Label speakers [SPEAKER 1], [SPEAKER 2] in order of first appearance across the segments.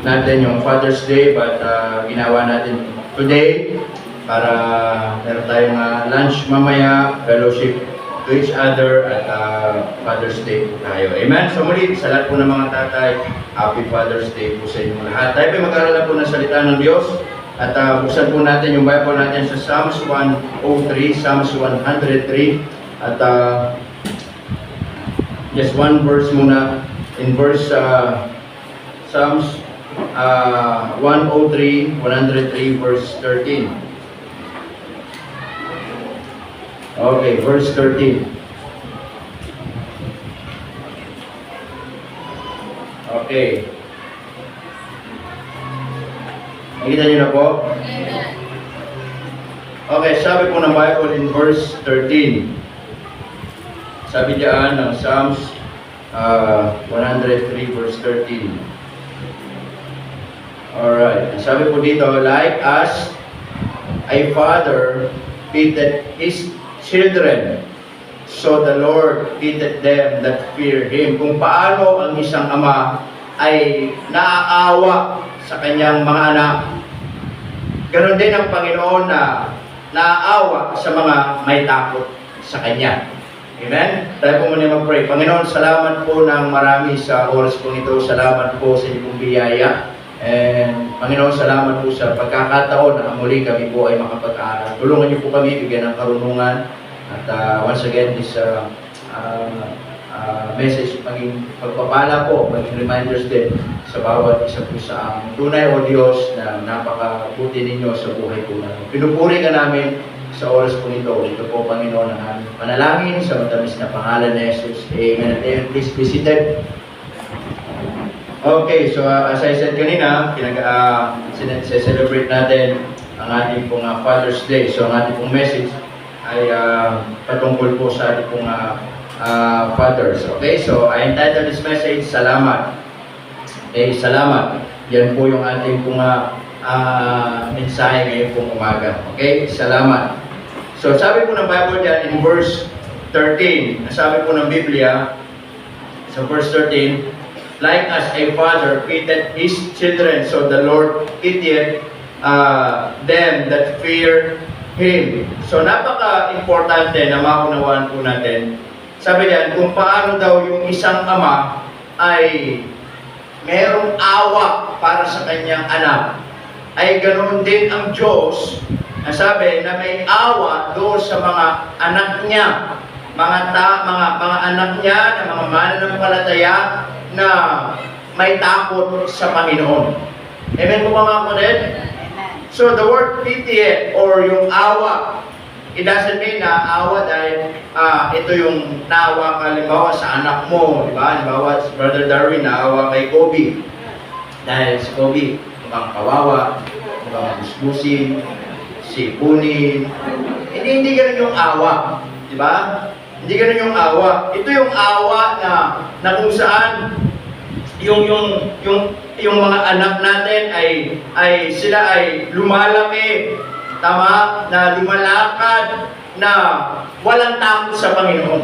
[SPEAKER 1] natin yung Father's Day, but ginawa natin today para meron tayong lunch mamaya, fellowship to each other, at Father's Day po tayo. Amen? So muli, sa lahat po ng mga tatay, Happy Father's Day po sa inyong lahat. Tayo po mag-aaral po ng salita ng Diyos, at buksan po natin yung Bible natin sa Psalms 103, Psalms 103, at just one verse muna, in verse Psalms 103, 103 verse 13. Okay, verse 13. Okay. Nakita niyo na po? Okay, sabi po ng Bible in verse 13. Sabi diyan ng Psalms 103 verse 13. Alright. Sabi po dito, like as a father pitied his children, so the Lord pitied them that fear Him. Kung paano ang isang ama ay naaawa sa kanyang mga anak, ganoon din ang Panginoon na naaawa sa mga may takot sa Kanya. Amen? Tayo po muna mag-pray. Panginoon, salamat po ng marami sa oras po ito. Salamat po sa inyong biyaya. And Panginoon, salamat po sa pagkakataon na muli kami po ay makapag-aaral. Tulungan niyo po kami, bigyan ng karunungan. At once again, this message, maging pagpapala po, maging reminders din sa bawat isa po sa amin. Tunay o Diyos na napakabuti ninyo sa buhay po namin. Pinupuri ka namin sa oras po nito. Ito po, Panginoon, ang aming panalangin sa matamis na pangalan ni Jesus. Amen and amen. Please be seated. Okay, so as I said kanina, celebrate natin ang ating pong Father's Day. So ang ating pong message ay patungkol po sa ating pong fathers. Okay, so I entitled this message, Salamat. Okay, salamat. Yan po yung ating pong mensahe ngayon pong umaga. Okay, salamat. So sabi po ng Bible dyan in verse 13, sabi po ng Biblia sa verse 13, like as a father pitied his children, so the Lord pitied them that fear Him. So napaka-importante na maunawaan po natin. Sabi diyan, kung paano daw yung isang ama ay mayroong awa para sa kanyang anak, ay ganoon din ang Diyos na sabi na may awa doon sa mga anak niya, mga anak niya na mga mananampalataya na may takot sa Panginoon. Amen po mga kapatid? So the word pity or yung awa, it doesn't mean na awa dahil ito yung naawa ka halimbawa sa anak mo, di ba? Halimbawa si Brother Darwin naawa kay Kobe. Dahil si Kobe mukhang kawawa, mukhang busbusin, sipunin. Hindi ganun yung awa, di ba? Hindi ganun yung awa. Ito yung awa na kung saan yung mga anak natin ay sila ay lumalaki, tama, na lumalakad, na walang takot sa Panginoon.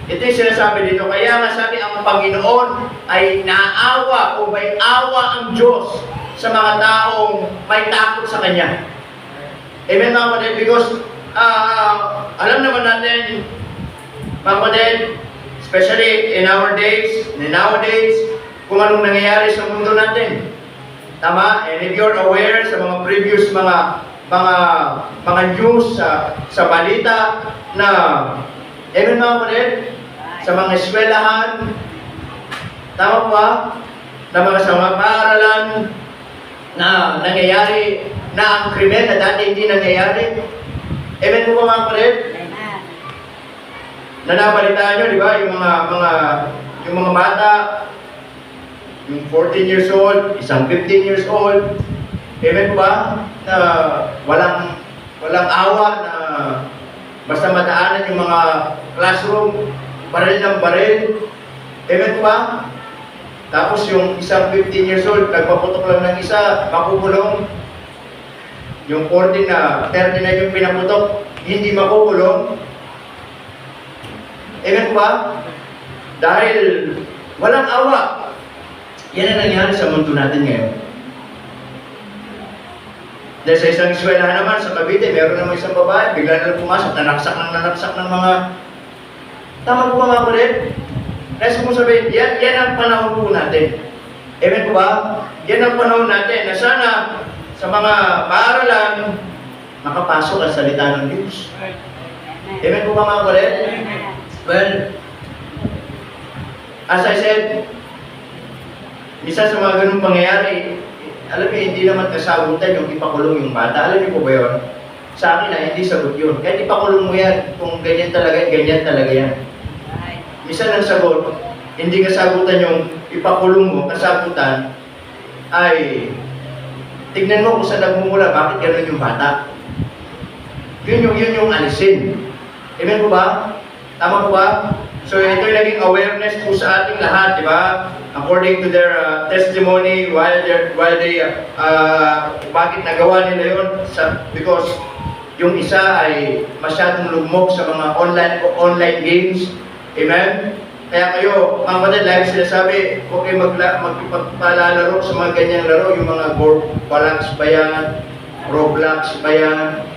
[SPEAKER 1] Ito yung sinasabi dito. Kaya nga sabi, ang Panginoon ay naawa o may awa ang Diyos sa mga taong may takot sa Kanya. Amen mga kapatid? Because alam naman natin, mga kapatid, especially in our days, nowadays, kung anong nangyayari sa mundo natin. Tama? And if you're aware sa mga previous mga news sa balita na, amen mga kapatid, sa mga eskwelahan, tama ba? Sa mga paaralan na nangyayari na ang krimen na dati hindi nangyayari. Amen po ba mga kapatid? Nanabalitaan nyo, di ba? Yung mga bata, yung 14 years old, isang 15 years old, amen po ba? Na walang awa na basta madaanan yung mga classroom, baril ng baril. Amen po ba? Tapos yung isang 15 years old, nagpaputok lang ng isa, makukulong. Yung 14 na 30 na yung pinaputok, hindi makukulong. Amen po ba? Dahil walang awa. Yan ang nangyari sa mundo natin ngayon. Dahil sa isang eskwelahan naman sa Cavite, meron naman isang babae, bigla na lang pumasok, nanaksak ng mga... Tama po ba mga kulit? Nais ko sabihin, yan ang panahon po natin. Amen po ba? Yan ang panahon natin na sana sa mga paaralan, makapasok ang salita ng Diyos. Amen po ba mga kulit? Well, as I said, isa sa mga ganung pangyayari, alam niyo, hindi naman kasagutan yung ipakulong yung bata. Alam niyo po ba yun? Sa akin na, hindi sagot yun. Kahit ipakulong mo yan, kung ganyan talaga yan. Minsan ang sagot, hindi kasagutan yung ipakulong mo, kasagutan ay tignan mo kung saan nagmumula, bakit gano'n yung bata. Yun yung alisin. Amen po ba? Tama po ba? So ito yung naging awareness po sa ating lahat, di ba? According to their testimony, bakit nagawa nila yun? Because yung isa ay masyadong lugmok sa mga online games. Amen? Kaya kayo, mga kapatid, lagi sinasabi, huwag kayo magpalalaro sa mga ganyang laro, yung mga Roblox ba yan, Roblox ba yan,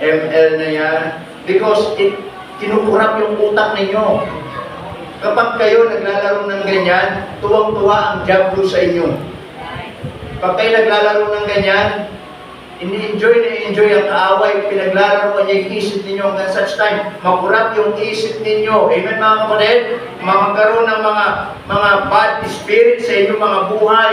[SPEAKER 1] ML na yan, because kinukurap yung utak ninyo. Kapag kayo naglalaro ng ganyan, tuwang-tuwa ang diablo sa inyo. Kapag kayo naglalaro ng ganyan, ini-enjoy ang kaaway, pinaglalaroan niya yung isip ninyo hanggang such time, makurap yung isip ninyo. Amen mga kapatid? Magkaroon ng mga bad spirit sa inyong mga buhay.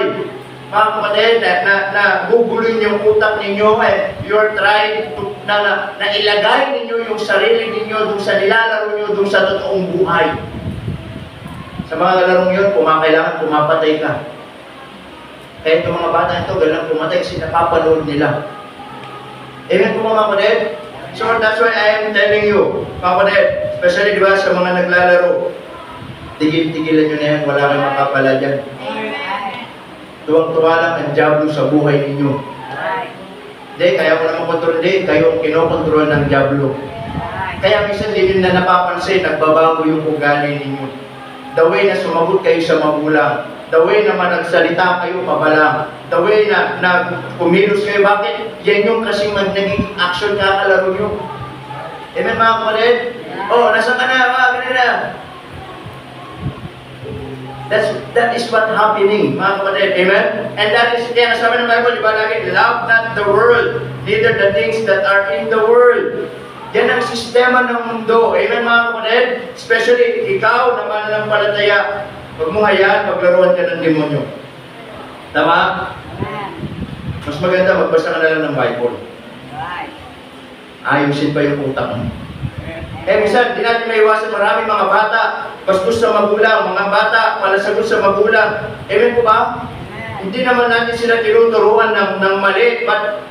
[SPEAKER 1] Mga kapatid, na guguluhin yung utak ninyo, you're trying to, na ilagay ninyo yung sarili ninyo dun sa nilalaro nyo, dun sa totoong buhay. Sa mga larong yun, kailangan pumapatay ka. Kaya itong mga bata ito, ganang pumatay kasi napapanood nila. Amen po mga kapatid? So that's why I am telling you, mga kapatid, especially diba sa mga naglalaro, tigil-tigilan nyo na yan, wala kang makapala dyan. Tuwang-tuwa lang ang diablo sa buhay ninyo. Hindi, kaya ko naman kontrol, hindi, kayo ang kinokontrol ng diablo. Kaya minsan din na napapansin, nagbabago yung ugali ninyo. The way na sumagot kayo sa magulang, the way na managsalita kayo pabalang, the way na kumilos kayo, bakit? Yan yung kasing naging action kakalaro nyo. Amen mga kapatid? Oh, nasa ka na, ganun na. That is what happening, mga kapatid. Amen? And that is, kaya nasabi ng Bible, di ba lagi, love not the world, neither the things that are in the world. Yan ang sistema ng mundo. Amen mga kapatid? Especially ikaw na mananampalataya, huwag mo hayaan, paglaruan ka ng demonyo. Tama? Mas maganda, magbasa ka na lang ng Bible. Ayusin pa yung utak mo. Minsan, di natin maiwasan maraming mga bata, bastos sa magulang, mga bata, malasagot sa magulang. Amen po ba? Hindi naman natin sila tinuturuan ng mali, but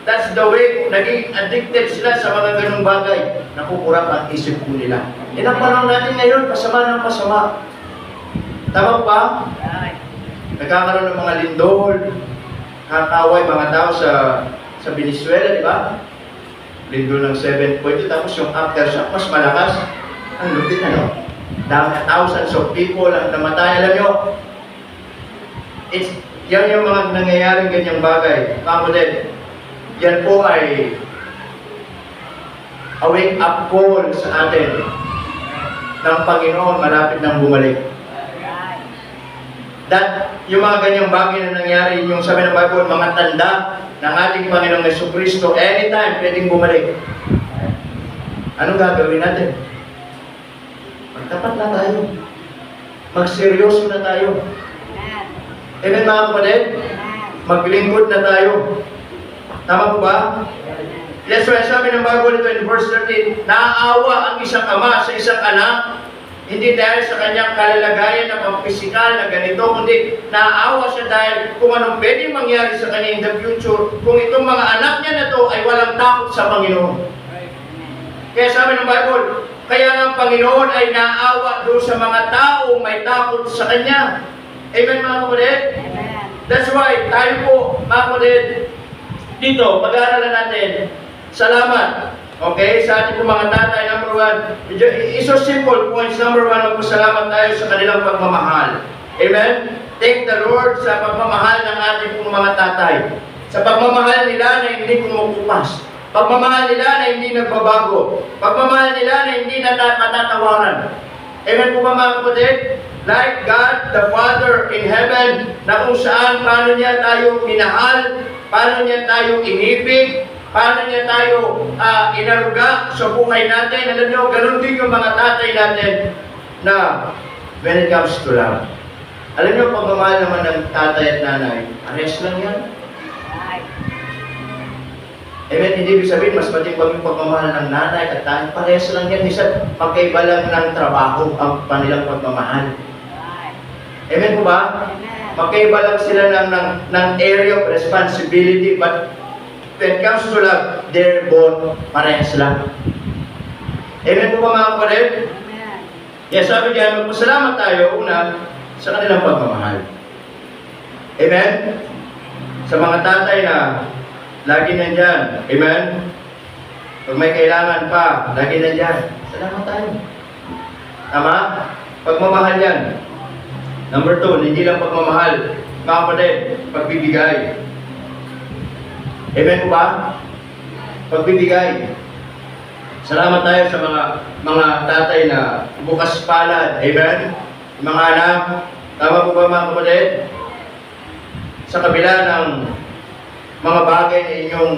[SPEAKER 1] that's the way, naging addicted sila sa mga ganung bagay. Nakukurap ang isip po nila. Yan ang panahon natin ngayon, pasama ng pasama. Tama ba? Nagkakaroon ng mga lindol, kakaway mga tao sa Venezuela, di ba? Lindol ng 7.2, tapos yung aftershock, mas malakas. Ang lupit, ano? Thousands of people ang namatay. Alam nyo, yan yung mga nangyayaring ganyang bagay. Kapatid, yan po ay a wake-up call sa atin ng Panginoon malapit nang bumalik. Yung mga ganyang bagay na nangyari, yung sabi ng Bible, mga tanda ng ating Panginoong Jesucristo, anytime pwedeng bumalik. Anong gagawin natin? Magtapat na tayo. Magseryoso na tayo. Amen mga kapatid? Maglingkod na tayo. Tama po ba? That's why sabi ng Bible ito in verse 13, naaawa ang isang ama sa isang anak, hindi dahil sa kanyang kalalagayan na pampisikal na ganito, kundi naaawa siya dahil kung anong pwedeng mangyari sa kanya in the future, kung itong mga anak niya na to ay walang takot sa Panginoon. Kaya sabi ng Bible, kaya ang Panginoon ay naaawa doon sa mga taong may takot sa Kanya. Amen mga kapatid? That's why tayo po mga kapatid, dito, pag-aaralan natin, salamat. Okay? Sa ating po mga tatay, number one, iso simple points. Number one, magpasalamat tayo sa kanilang pagmamahal. Amen? thank the Lord sa pagmamahal ng ating pong mga tatay. Sa pagmamahal nila na hindi kumukupas. Pagmamahal nila na hindi nagbabago. Pagmamahal nila na hindi matatawaran. Amen po ba mga kapatid? Like God, the Father in heaven, na kung saan, paano niya tayo minahal, paano niya tayo inibig, paano niya tayo inaruga sa buhay natin. Alam niyo, ganun din yung mga tatay natin na when it comes to love. Alam niyo, pagmamahal naman ng tatay at nanay, ares lang yan. Amen, hindi ibig sabihin, mas matibag yung pagmamahal ng nanay at tatay. Parehas lang yan. Minsan, magkaiba lang ng trabaho ang kanilang pagmamahal. Amen po ba? Magkaiba lang sila ng area of responsibility, but when it comes to love, they're both parehas lang. Amen po ba mga kapatid? Yes, sabi diyan, magpasalamat tayo una sa kanilang pagmamahal. Amen? Sa mga tatay na lagi nandyan. Amen? Pag may kailangan pa, lagi nandyan. Salamat tayo. Tama? Pagmamahal yan. Number 2, hindi lang pagmamahal. Mga kapatid, pagbibigay. Amen po ba? Pagbibigay. Salamat tayo sa mga tatay na bukas palad. Amen? Mga anak, tama po ba mga kapatid? Sa kabila ng mga bagay na inyong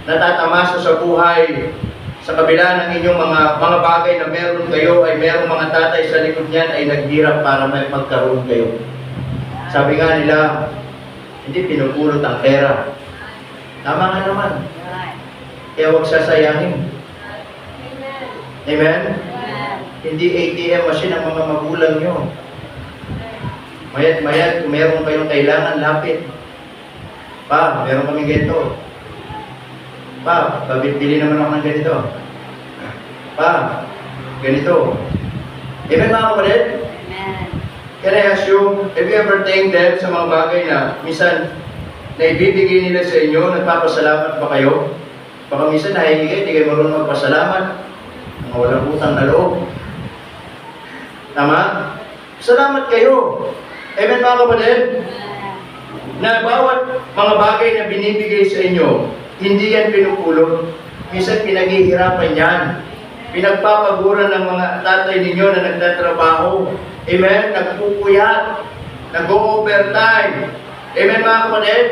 [SPEAKER 1] natatamasa sa buhay, sa kabila ng inyong mga bagay na meron kayo, ay merong mga tatay sa likod niyan ay naghirap para may magkaroon kayo. Sabi nga nila, hindi pinupulot ang pera. Tama nga naman. Kaya huwag sasayangin. Amen? Hindi ATM machine ang mga magulang nyo. Mayat, kung meron kayong kailangan, lapit. Pa, meron kaming ganito. Pa, bili naman ako ng ganito. Pa, ganito. Amen mga kapatid?
[SPEAKER 2] Amen.
[SPEAKER 1] Can I ask you, have you ever thanked them sa mga bagay na minsan na ibibigay nila sa inyo, nagpapasalamat ba kayo? Baka minsan nahihingi, hindi kayo marunong magpasalamat. Mga walang utang na loob. Tama? Salamat kayo. Amen mga kapatid? Na bawat mga bagay na binibigay sa inyo, hindi yan pinupulot. Minsan pinaghihirapan yan. Pinagpapaguran ng mga tatay ninyo na nagtatrabaho. Amen? Nagpupuyat. Nag-overtime. Amen mga kapatid?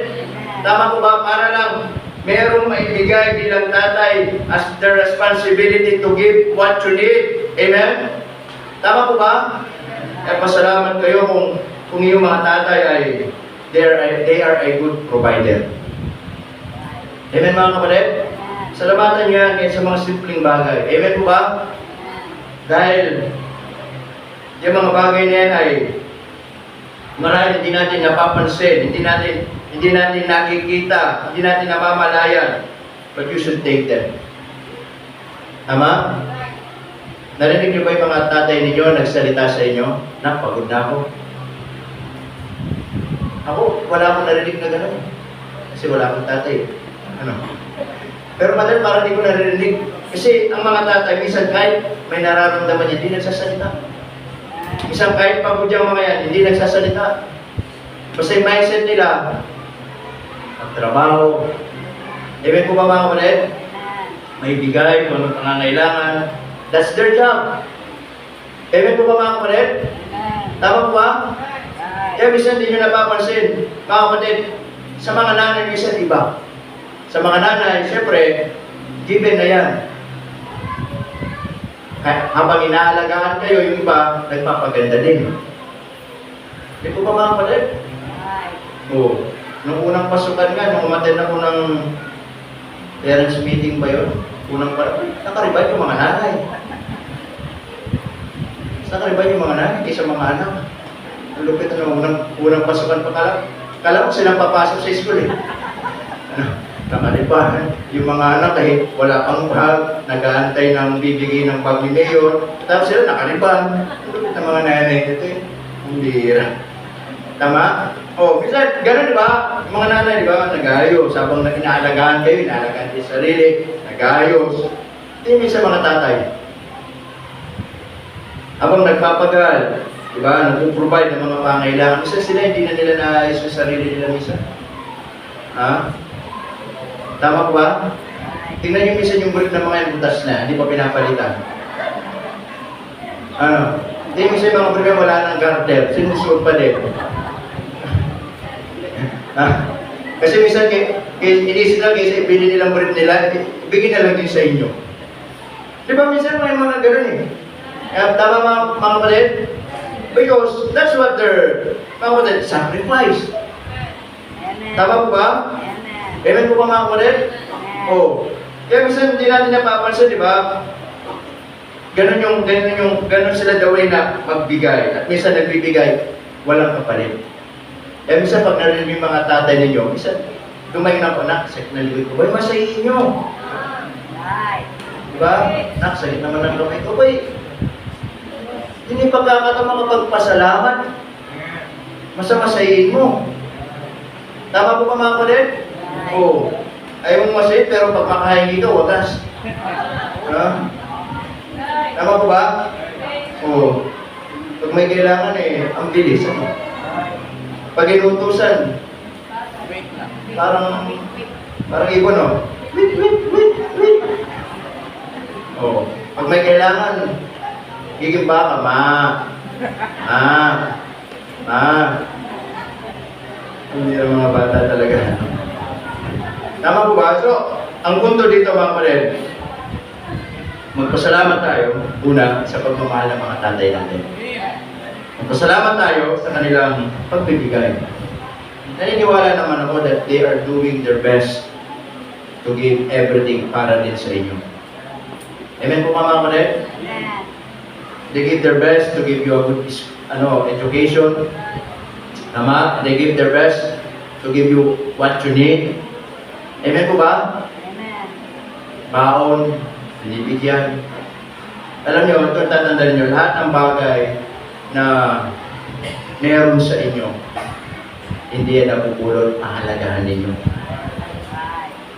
[SPEAKER 1] Tama ko ba? Para lang merong maibigay bilang tatay as the responsibility to give what you need. Amen? Tama ko ba? At pasalamat kayo kung yung mga tatay ay they are a good provider. Amen mga kapatid? Salamatan nyo yan kahit sa mga simpleng bagay. Amen po ba? Dahil yung mga bagay na yan ay marahil hindi natin napapansin, hindi natin nakikita, hindi natin namamalayan. But you should take them. Tama? Narinig niyo ba yung mga tatay ninyo nagsalita sa inyo? Pagod na ako. Ako, wala akong narinig na gano'n. Kasi wala akong tatay. Pero madal, parang hindi ko narinig. Kasi ang mga tatay, minsan kahit may nararamdaman niya, hindi nagsasalita. Minsan kahit pagod yung mga yan, hindi nagsasalita. Basta yung mindset nila, magtrabaho. Amen po ba mga kapatid? May bigay kung anong pangangailangan. That's their job. Amen po ba mga kapatid? Tama po ba? Kaya minsan hindi nyo napapansin, mga kapatid, sa mga nanay minsan iba. Sa mga nanay, siyempre, given na yan. Habang inaalagaan kayo, yung iba, nagpapaganda din. Di po ba mga kapatid? Oo. Nung unang pasukan nga, nung umattend ako ng parents meeting ba yun? Unang nakaribay yung mga nanay. Nakaribay yung mga nanay, kaysa mga anak. Ang lupit na unang pasukan pa kala ko silang papasok sa school eh. Nakalipan, yung mga anak kahit wala pang bag, nag-aantay ng bibigay ng bag ni Mayor, tapos sila nakalipan. Ang lupit ng mga nanay ito eh. Ang bihira. Tama? Minsan, gano'n di ba? Yung mga nanay, di ba? Nag-ayos. Habang inaalagaan kayo, inaalagaan kayo sarili, nag-ayos. Hindi sa mga tatay. Habang nagpapagal, Diba? Nagpo-provide ng mga pangailangan. Minsan sila, hindi na nila naayos sa sarili nila minsan. Ha? Tama ko ba? Tingnan nyo minsan yung brief ng mga yung butas na, hindi pa pinapalitan. Ano? Hindi minsan yung mga brief wala ng garter, sinusuot pa din. Ha? Kasi minsan, inisip lang kasi ibili nilang brief nila, ibigin na lang din sa inyo. Di ba minsan may mga ganun eh? Tama mga kapatid? Because that's what their, mga kapatid, sacrifice. Tama po ba? Amen po ba mga kapatid? Oo. Kaya minsan hindi natin napapansin, di ba? Ganun sila the way na magbigay. At minsan nagbibigay, walang kapalit. Kaya minsan pag narinig yung mga tatay ninyo, minsan dumayo na po, nak, sakit na libig ko, bay, masayin nyo. Diba? Nak, sakit naman ng kamay ko, bay. Hindi pagkakataon makapagpasalamat. Masamasayin mo. Tama po ba mga kapatid? Oo. Ayaw mong masayin, pero pag makahingi ka, wagas. Tama po ba? Oo. Pag may kailangan ang bilis. Ano? Pag inutusan, parang ibon, no? Wait. Oo. Pag may kailangan, giging baka, Hindi ang mga bata talaga. Tama po ba? So, ang punto dito mga kapatid, magpasalamat tayo, una, sa pagmamahal ng mga tatay natin. Magpasalamat tayo sa kanilang pagbibigay. Naniniwala naman ako that they are doing their best to give everything para din sa inyo. Amen po mga kapatid? They give their best to give you a good education. Tama? They give their best to give you what you need. Amen po ba?
[SPEAKER 2] Amen.
[SPEAKER 1] Baon, binibigyan. Alam niyo, ito tatandaan niyo, lahat ng bagay na meron sa inyo, hindi yan napupulot, pahalagahan ninyo.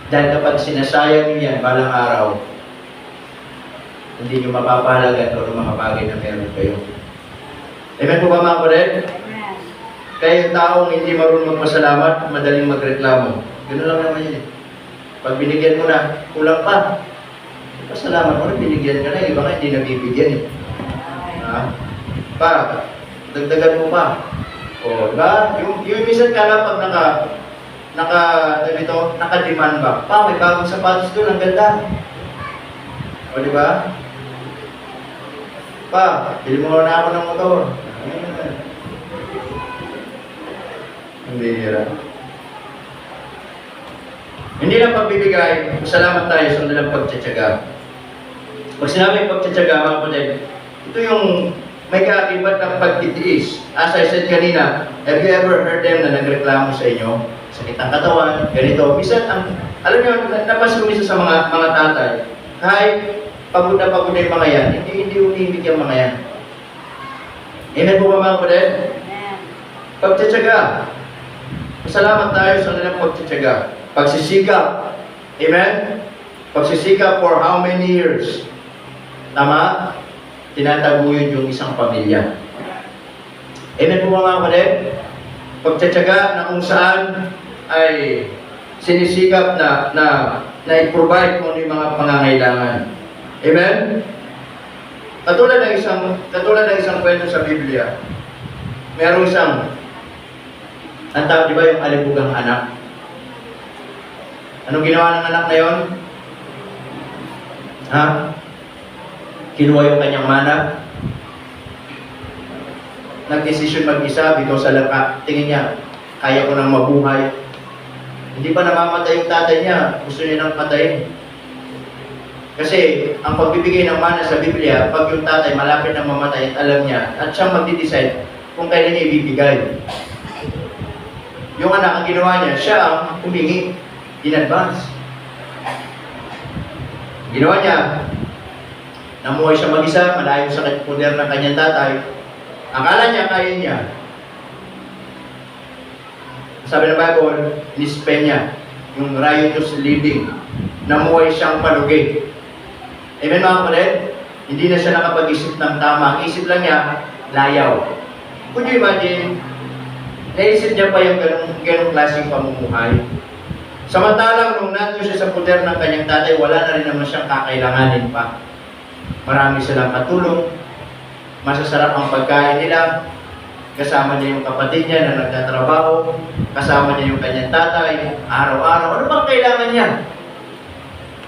[SPEAKER 1] Dahil kapag sinasayang niyo yan, balang araw, hindi niyo mapapahalagan ito ng mga bagay na meron kayo. Amen po ba mga kapatid?
[SPEAKER 2] Amen.
[SPEAKER 1] Kaya yung taong hindi marunong magpasalamat, madaling magreklamo. Ganoon lang naman yun eh. Pag binigyan mo na, kulang pa. Pasalamat mo na, binigyan ka na. Iba nga hindi nabibigyan eh. Pa, dagdagan mo pa. O, diba? Yung minsan ka lang pag naka-demand ba? Pa, may bagong sapatos doon, ang ganda. O, diba? Pa, bili mo na ako ng motor. Hindi hirap. Hindi lang pagbibigay, salamat tayo sa kanilang pagtsatsaga. Pag sinabing pagtsatsaga, mga kapatid, ito yung may kaakibat ng pagtitiis. As I said kanina, have you ever heard them na nagreklamo sa inyo? Sakit ang katawan, ganito. Minsan, alam niyo, napansin ko minsan sa mga tatay, kahit pagod na yung mga yan, hindi umibig yung mga yan. Amen po ba mga kapatid?
[SPEAKER 2] Amen.
[SPEAKER 1] Pagtsatsaga. Salamat tayo sa kanilang pagtsatsaga. Pagsisikap. Amen? Pagsisikap for how many years? Tama? Tinataguyod yung isang pamilya. Amen po mga kapatid? Pagtsatsaga na kung saan ay sinisikap na i-provide kung ano yung mga pangangailangan. Amen? Katulad ng isang kwento sa Biblia, merong isang, ang tawag, di ba yung alibugang anak? Anong ginawa ng anak na yon? Ha? Kinuha yung kanyang mana. Nag-desisyon mag-isa because tingin niya, kaya ko nang mabuhay. Hindi pa namamatay yung tatay niya, gusto niya nang patayin. Kasi ang pagbibigay ng mana sa Biblia, pag yung tatay malapit na mamatay at alam niya, at siyang magdi-decide kung kailan niya ibibigay. Yung anak, ang ginawa niya, siya ang humingi in advance. Ginawa niya, namuhay siya mag-isa, malayo sa poder ng kanyang tatay. Akala niya, kaya niya. Sabi ng Bible, nispe niya, yung riotous living, namuhay siyang palugi. Amen mga kapatid? Hindi na siya nakapag-isip ng tama. Ang isip lang niya, layaw. Could you imagine, naisip niya pa yung ganong klaseng pamumuhay? Samantalang nung nandun siya sa poder ng kanyang tatay, wala na rin naman siyang kakailanganin pa. Marami silang katulong, masasarap ang pagkain nila, kasama niya yung kapatid niya na nagtatrabaho, kasama niya yung kanyang tatay, araw-araw. Ano bang kailangan niya?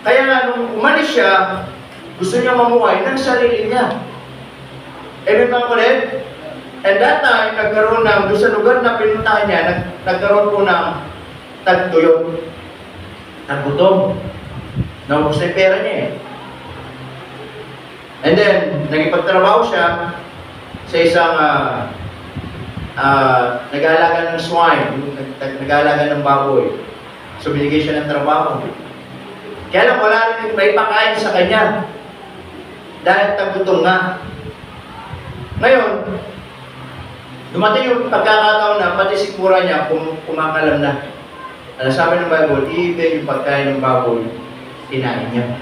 [SPEAKER 1] Kaya nga, nung umalis siya, gusto niya mamuhay ng sarili niya. Amen ba ulit? And that time, nagkaroon ng, doon sa lugar na pinuntahan niya, nagkaroon po ng tagtuyot, taggutom. Naubos na yung pera niya eh. And then, nagipagtrabaho siya sa isang nag-aalaga ng swine, nag-aalaga ng baboy. So, binigay siya ng trabaho. Kaya lang, wala rin may pakain sa kanya. Dahil taggutom nga. Ngayon, dumating yung pagkakataon na pati si kura niya kumakalam na. Ano sabi ng Bible, even yung pagkain ng baboy, kinain niya.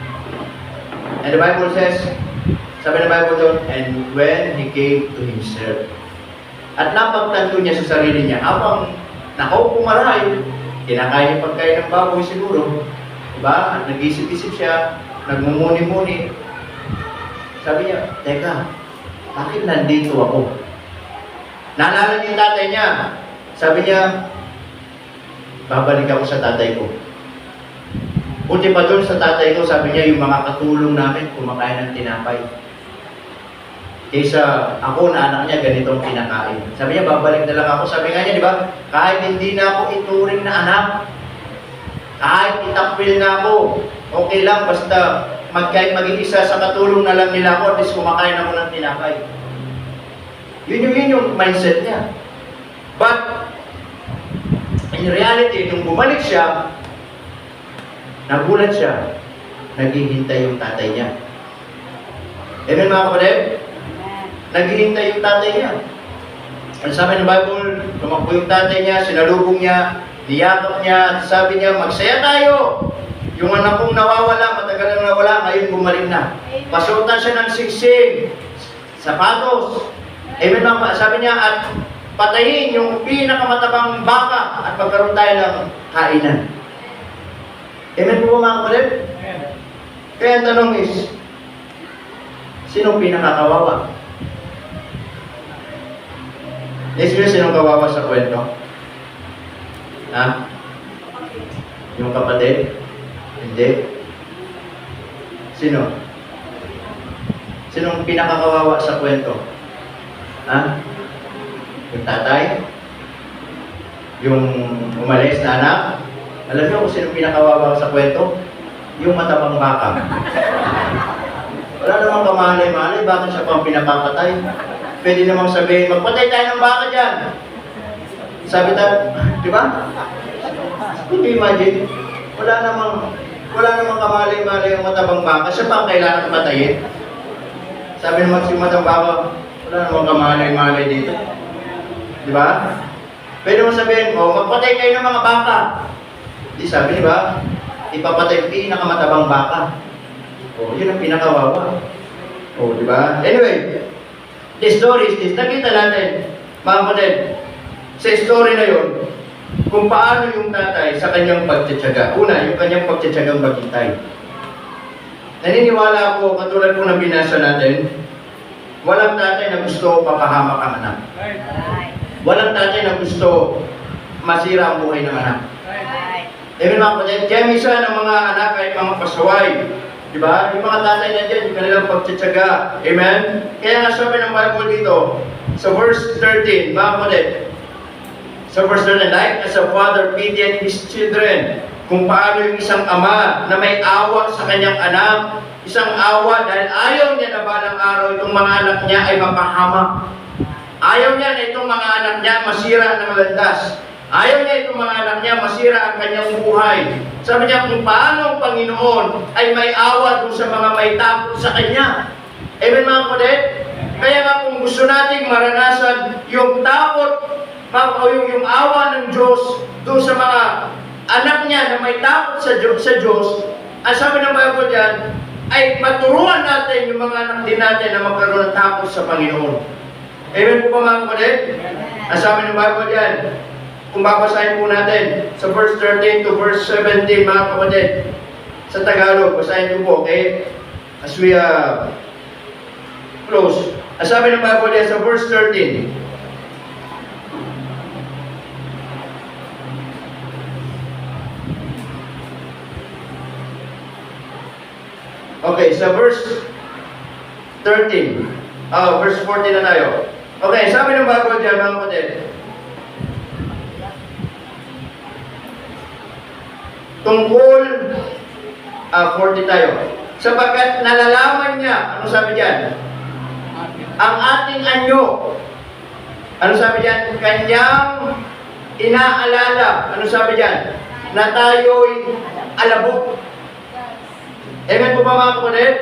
[SPEAKER 1] And the Bible says, sabi ng Bible doon, and when he came to himself, at napagtanto niya sa sarili niya, habang nakaupo marahil, kinakain yung pagkain ng baboy siguro, diba? At nag-isip-isip siya, nagmumuni-muni. Sabi niya, teka, bakit nandito ako? Naalala niya yung tatay niya. Sabi niya, babalik ako sa tatay ko. Buti pa doon sa tatay ko, sabi niya, yung mga katulong namin kumakain ng tinapay. Kaysa ako na anak niya, ganitong kinakain. Sabi niya, babalik na lang ako. Sabi nga niya, di ba, kahit hindi na ako ituring na anak, kahit itapil na ako, okay lang, basta maging isa sa katulong na lang nila ako, at least kumakain ako ng tinapay. Yun yung mindset niya. But, in reality, nung bumalik siya, nagulat siya, naghihintay yung tatay niya. Amen mga kapatid? Naghihintay yung tatay niya. Ang sabi ng Bible, tumakbo yung tatay niya, sinalubong niya, niyakap niya, at sabi niya, magsaya tayo! Yung anak kong nawawala, matagal na nawala, ngayon bumalik na. Pasuotan siya ng singsing, sapatos. Amen mga, sabi niya, at patayin yung pinakamatabang baka at pagkaroon tayo ng kainan. Amen po mga kapatid? Kaya ang tanong is, sinong pinakakawawa? Sinong kawawa sa kwento? Ha? Yung kapatid? Hindi. Sino? Sinong pinakakawawa sa kwento? Ha? Yung tatay? Yung umalis na anak? Alam niyo kung sinong pinakawawa sa kwento? Yung matabang baka. Wala namang kamalay-malay, bakit siya pang pinapapatay? Pwede namang sabihin, magpatay tayo ng baka dyan. Sabi tayo, di ba? Kung imagine, wala namang kamalay-malay yung matabang baka, siya pa ang kailangan patayin. Sabi naman si matabang baka, wala namang kamalay-malay dito. Di ba? Pwede mo sabihin, magpatay kayo ng mga baka. Di sabi, di ba? Ipapatay yung pinakamatabang baka. Yun ang pinakawawa. Di ba? Anyway, the story is this. Nakita natin, mga kapatid, sa story na yun, kung paano yung tatay sa kanyang pagtsatsaga. Una, yung kanyang pagtsatsagang maghintay. Naniniwala ako, katulad po ng binasa natin, walang tatay na gusto papahamak ang anak. Walang tatay na gusto masira ang buhay ng anak. Amen mga kapatid. Kaya minsan ang mga anak ay mga pasaway. Diba? Yung mga tatay na dyan, yung kanilang pagtsatsaga. Amen? Kaya nga sabi ng Bible dito, sa verse 13, mga kapatid, sa verse 13, like as a father pitied his children, kung paano yung isang ama na may awa sa kanyang anak, isang awa dahil ayaw niya na balang araw itong mga anak niya ay mapahamak. Ayaw niya na itong mga anak niya masira ng landas. Ayaw niya itong mga anak niya masira ang kanyang buhay. Sabi niya kung paano ang Panginoon ay may awa doon sa mga may takot sa Kanya. Amen mga kapatid? Kaya nga kung gusto nating maranasan yung takot o yung awa ng Diyos doon sa mga anak niya na may takot sa Diyos, ang sabi ng Bible diyan, ay maturuan natin yung mga anak din natin na magkaroon ng takot sa Panginoon. Amen po ba mga kapatid? Ang sabi ng Bible yan, kung babasahin po natin sa verse 13 to verse 17 mga kapatid, sa Tagalog, basahin ko po, okay? As we close. Ang sabi ng Bible yan sa verse 13, okay, sa verse 13, verse 14 na tayo. Okay, sabi ng Bible dyan, mga kapatid, tungkol, 40 tayo, sapagkat nalalaman niya, ano sabi dyan? Ang ating anyo, ano sabi dyan? Kanyang inaalala, ano sabi dyan? Na tayo'y alabok. Amen po ba mga kapatid?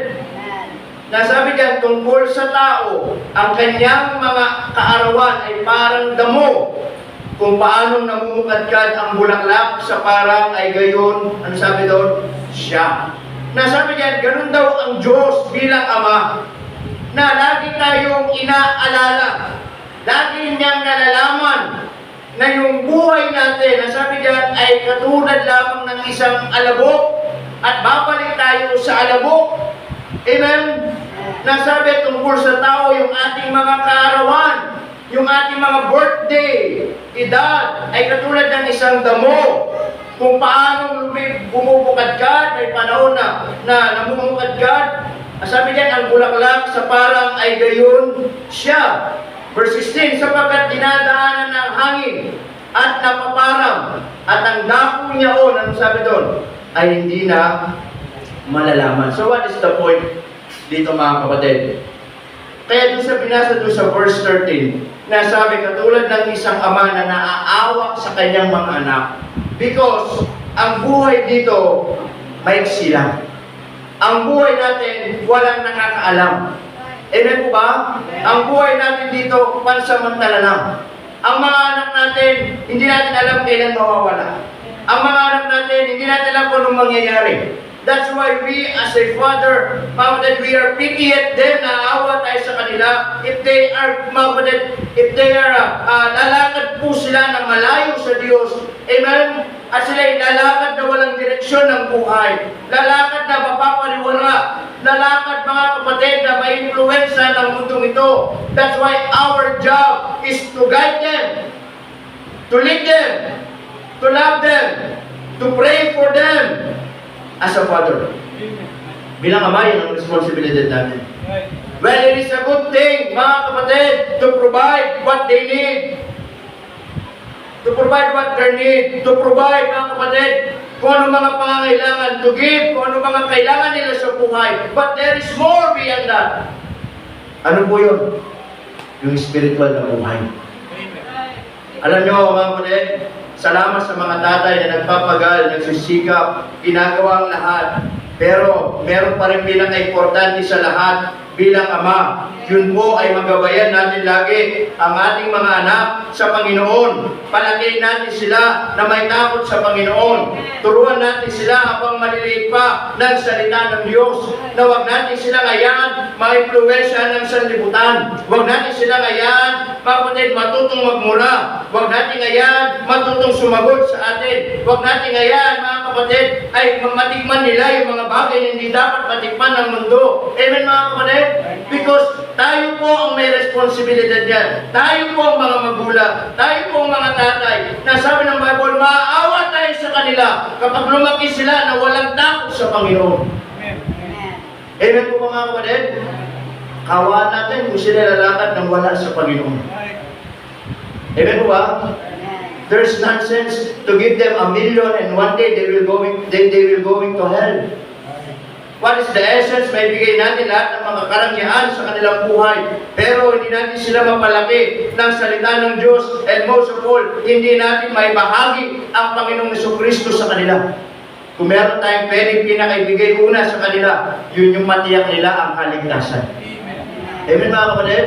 [SPEAKER 1] Nasabi dyan, tungkol sa tao, ang kanyang mga kaarawan ay parang damo. Kung paano namumukadkad ang bulaklak sa parang ay gayon, ano sabi doon? Siya. Nasabi dyan, ganun daw ang Diyos bilang Ama, na lagi tayong inaalala. Lagi niyang nalalaman na yung buhay natin, nasabi dyan, ay katulad lamang ng isang alabok, at babalik tayo sa alabok. Amen? Nasabi tungkol sa tao, yung ating mga kaarawan, yung ating mga birthday, edad, ay katulad ng isang damo. Kung paano bumubukadkad, may panahon na namumukadkad. Sabi diyan, ang bulaklak sa parang ay gayon siya. Verse 16, sapagkat dinadaanan ng hangin at napaparang, at ang dako niya ano sabi doon? Ay hindi na malalaman. So what is the point dito mga kapatid? Kaya doon sa binasa doon sa verse 13, nasabi katulad ng isang ama na naaawa sa kanyang mga anak. Because ang buhay dito maiksi lang. Ang buhay natin walang nakakaalam. Amen po ba? Ang buhay natin dito pansamantala lang. Ang mga anak natin, hindi natin alam kailan mawawala. Ang mga anak natin, hindi natin alam kung anong mangyayari. That's why we as a father, that we are picky at them, naawa tayo sa kanila. If they are, lalakad po sila ng malayo sa Diyos. Amen? At sila lalakad na walang direksyon ng buhay. Lalakad na mapapaliwala. Lalakad mga kapatid na may influensya ng mundong ito. That's why our job is to guide them, to lead them, to love them, to pray for them as a father. Bilang ama, yun ang responsibility natin. Well, it is a good thing, mga kapatid, to provide what they need. To provide what they need. To provide, mga kapatid, kung ano mga pangangailangan. To give, kung ano mga kailangan nila sa buhay. But there is more beyond that. Ano po yun? Yung spiritual na buhay. Alam nyo, mga kapatid, salamat sa mga tatay na nagpapagal, nagsisikap, ginagawa ang lahat. Pero meron pa rin pinaka-importante sa lahat bilang ama. Yun po ay magabayan natin lagi ang ating mga anak sa Panginoon. Palagay natin sila na may takot sa Panginoon. Turuan natin sila habang maliliit pa ng salita ng Diyos. Na huwag natin sila ngayon ma-influensya ng sanlibutan. Huwag natin sila ngayon, mga kapatid, matutong magmura. Huwag natin ngayon matutong sumagot sa atin. Huwag natin ngayon, mga kapatid, ay matikman nila yung mga bagay na hindi dapat matikman ng mundo. Amen, mga kapatid? Because tayo po ang may responsibilidad yan. Tayo po ang mga magulang. Tayo po ang mga tatay. Nasabi ng Bible, maawa tayo sa kanila kapag lumaki sila na walang takot sa Panginoon. Amen. Amen po mga kapatid? Kawaan natin kung sila lalakad ng wala sa Panginoon. Amen po ba? There's nonsense to give them 1,000,000 and one day they will going to hell. What is the essence? May bigay natin lahat ng mga karangyaan sa kanilang buhay. Pero hindi natin sila mapalaki ng salita ng Diyos. And most of all, hindi natin may bahagi ang Panginoong Jesucristo sa kanila. Kung meron tayong pwedeng pinakaibigay una sa kanila, yun yung matiyak nila ang kaligtasan. Amen mga kapatid?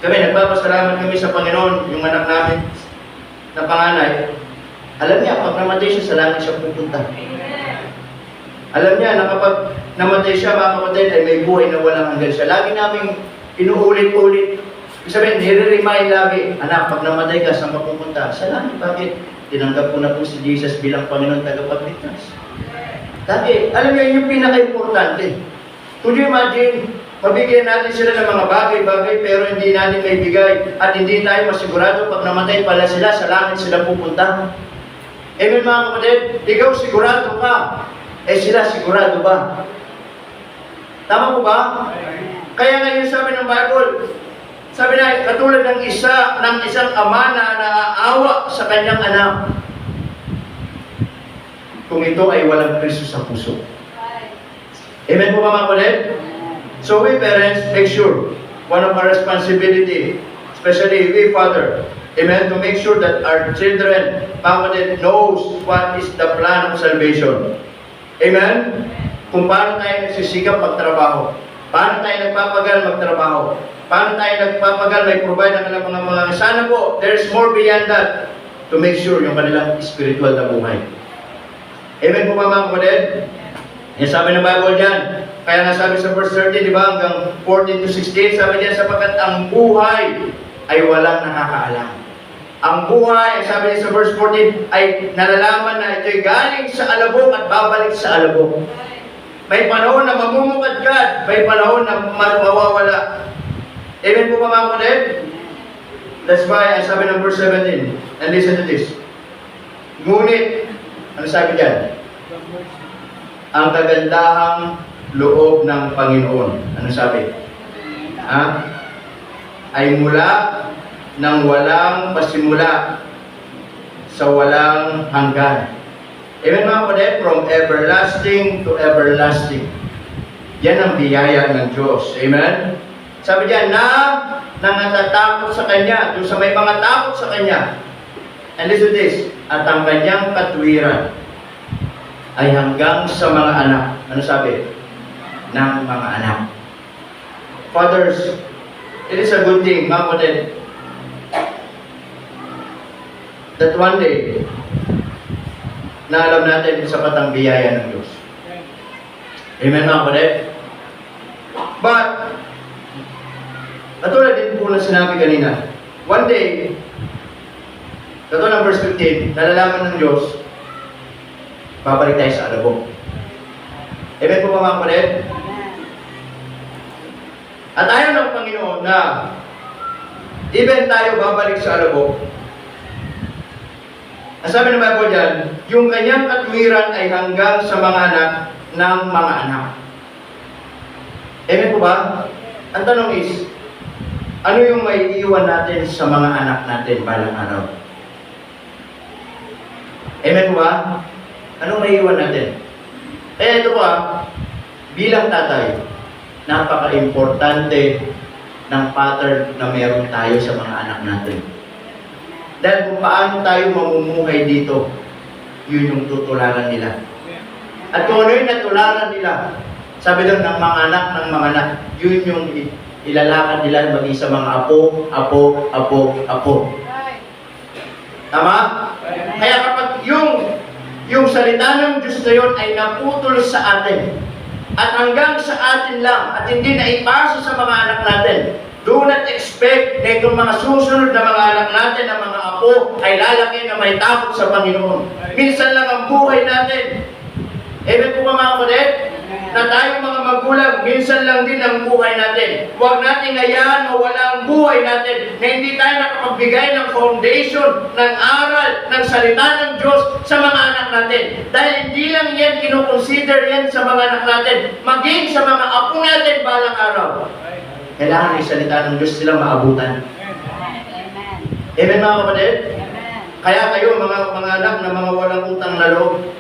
[SPEAKER 1] Kami, nagpapasalamat kami sa Panginoon, yung anak namin na panganay. Alam niya, pag namatay siya, sa langit siya pupunta. Alam niya na kapag namatay siya, mga kapatid, ay may buhay na walang hanggan siya. Lagi namin inuulit-ulit Ibig sabihin, nire-remind lagi, anak, pag namatay ka, saan ka pupunta? Sa langit. Bakit? Tinanggap ko na po si Jesus bilang Panginoon tagapagligtas. Dati, alam niyo, yung pinaka-importante. Could you imagine, mabigyan natin sila ng mga bagay-bagay pero hindi natin may bigay at hindi tayo masigurado pag namatay pala sila, sa langit sila pupunta. Amen mga kapatid, ikaw sigurado ka, sila sigurado ba? Tama po ba? Kaya ngayon sabi ng Bible, sabi na katulad ng isang ama na naaawa sa kanyang anak, kung ito ay walang Kristo sa puso. Amen po ba mga kapatid? So we parents, make sure, one of our responsibility, especially we father, amen, to make sure that our children, mga kapatid, knows what is the plan of salvation. Amen? Kung paano tayo nagsisikap magtrabaho, paano tayo nagpapagal magtrabaho, paano tayo nagpapagal may provide ang mga sana po, there's more beyond that to make sure yung kanilang spiritual na buhay. Amen po ba mga kapatid? Yan sabi ng Bible dyan. Kaya nga sabi sa verse 30, di ba, hanggang 14 to 16, sabi diyan, sapagkat ang buhay ay walang nakakaalam. Ang buhay, sabi niya sa verse 14, ay nalalaman na ito'y galing sa alabok at babalik sa alabok. May panahon na mamumukadkad, may panahon na mawawala. Amen po ba mga kapatid? That's why, sabi ng verse 17, and listen to this. Ngunit, ano sabi dyan? Ang kagandahang loob ng Panginoon. Ano sabi? Ay mula ng walang pasimula sa walang hanggan. Amen mga kapatid? From everlasting to everlasting. Yan ang biyaya ng Diyos. Amen? Sabi diyan, na natatakot sa Kanya, doon sa may mga takot sa Kanya. And listen to this, at ang Kanyang katuwiran ay hanggang sa mga anak. Ano sabi? Ng mga anak. Fathers, it is a good thing, mga kapatid, that one day, na alam natin kung sapat ang biyaya ng Diyos. Amen, mga kapatid? But, katulad din po na sinabi kanina, one day, katulad ng verse 15, nalalaman ng Diyos, babalik tayo sa alabok. Amen po ba mga kapatid? At ayaw ng Panginoon na even tayo babalik sa alabok. Ang sabi ng Bible dyan, yung kanyang katwiran ay hanggang sa mga anak ng mga anak. Amen po ba? Ang tanong is, ano yung may iwan natin sa mga anak natin balang araw? Amen po ba? Anong may iwan natin? Ito po bilang tatay, napaka-importante ng pattern na meron tayo sa mga anak natin. Dahil kung paano tayo mamumuhay dito, yun yung tutularan nila. At kung ano yung natularan nila, sabi doon ng mga anak, yun yung ilalakad nila maging sa mga apo. Tama? Kaya kapag yung salita ng Diyos na yun ay naputol sa atin, at hanggang sa atin lang, at hindi na ipasa sa mga anak natin, do not expect na itong mga susunod na mga anak natin, na mga apo, ay lalaki na may takot sa Panginoon. Minsan lang ang buhay natin. Amen po ba mga kapatid? Na tayong mga magulang, minsan lang din ang buhay natin. Huwag natin hayaan mawala ang buhay natin na hindi tayo nakapagbigay ng foundation, ng aral, ng salita ng Diyos sa mga anak natin. Dahil hindi lang yan kinukonsider yan sa mga anak natin, maging sa mga apo natin balang araw. Kailangan yung salita ng Diyos silang maabutan. Amen mga kapatid? Kaya kayo mga anak na mga walang utang na loob,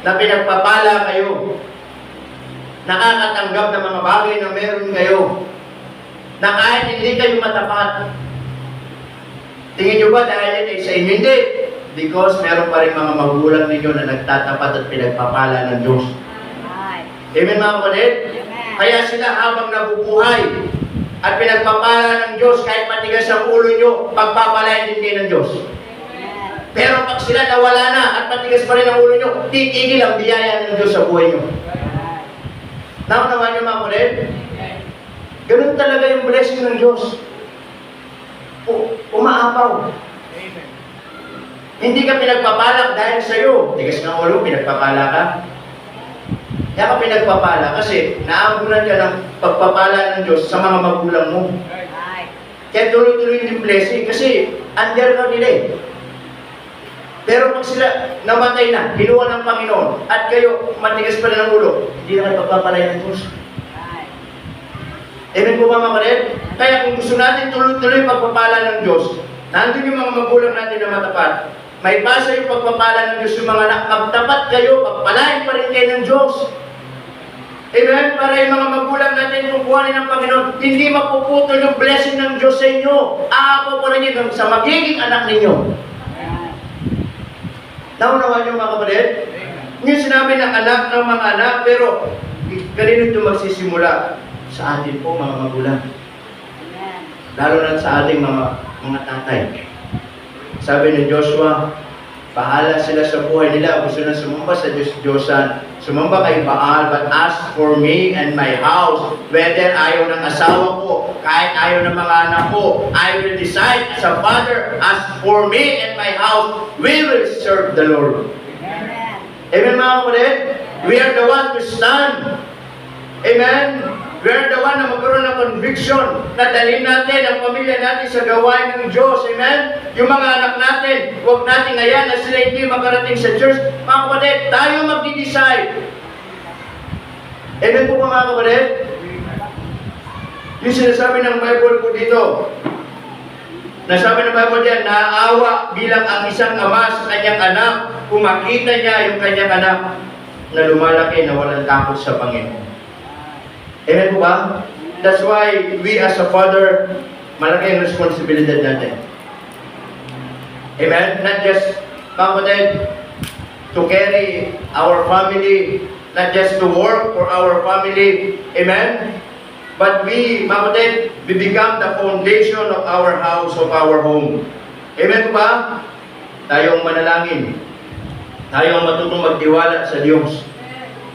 [SPEAKER 1] na pinagpapala kayo, nakakatanggap ng mga bagay na meron kayo, na kahit hindi kayo matapat. Tingin nyo ba dahil ito sa inyo? Hindi. Because meron pa rin mga magulang ninyo na nagtatapat at pinagpapala ng Diyos. Amen mga kapatid? Kaya sila habang nabubuhay at pinagpapala ng Diyos, kahit matigas ang ulo nyo, pagpapalain din kayo ng Diyos. Pero pag sila nawala na at matigas pa rin ang ulo nyo, titigil ang biyaya ng Diyos sa buhay nyo. Naunawa nyo mga kapatid? Ganun talaga yung blessing ng Diyos. Umaapaw.
[SPEAKER 2] Amen.
[SPEAKER 1] Hindi ka pinagpapala dahil sa'yo. Tigas ng ulo, pinagpapala ka. Kaya ka pinagpapala kasi naambunan ka ng pagpapala ng Diyos sa mga magulang mo.
[SPEAKER 2] Right.
[SPEAKER 1] Kaya tuloy-tuloy yung blessing kasi under ka nila eh. Pero pag sila namatay na, hinuha ng Panginoon, at kayo matigas pa rin ng ulo, hindi na kayo pagpapalay ng Diyos.
[SPEAKER 2] Right.
[SPEAKER 1] Amen po ba mga kapatid? Kaya kung gusto natin tuloy-tuloy pagpapala ng Diyos, nandun yung mga magulang natin na matapat, may basa yung pagpapala ng Diyos yung mga anak, magtapat kayo, pagpalain pa rin kayo ng Diyos. Amen? Para yung mga magulang natin kukuhanin ng Panginoon, hindi mapuputol yung blessing ng Diyos sa inyo. Aako pa rin yun sa magiging anak ninyo. Naunawa niyo mga kapatid? Yung sinabi ng anak ng mga anak, pero kanino ito magsisimula? Sa atin po mga magulang. Lalo na sa ating mga tatay. Sabi ni Joshua, bahala sila sa buhay nila. Gusto na sumamba sa Diyos-Diyosan. Sumamba kay Baal, but as for me and my house, whether ayaw ng asawa ko, kahit ayaw ng mga anak ko, I will decide as a father, as for me and my house, we will serve the Lord.
[SPEAKER 2] Amen.
[SPEAKER 1] Amen mga kapatid? We are the one to stand. Amen? We are the one na magkaroon ng conviction na dalhin natin ang pamilya natin sa gawain ng Diyos. Amen? Yung mga anak natin, huwag natin ngayon na sila hindi makarating sa church. Mga kapatid, tayo magdi-decide. Amen po ba mga kapatid? Yung sinasabi ng Bible po dito, nasabi ng Bible diyan, naawa bilang ang isang ama sa kanyang anak kung makita niya yung kanyang anak na lumalaki na walang takot sa Panginoon. Amen po ba? That's why we as a father, malaki ang responsibilidad natin. Amen? Not just, kapatid, to carry our family, not just to work for our family. Amen? But we, kapatid, we become the foundation of our house, of our home. Amen po ba? Tayong manalangin. Tayong matutong magtiwala sa Diyos.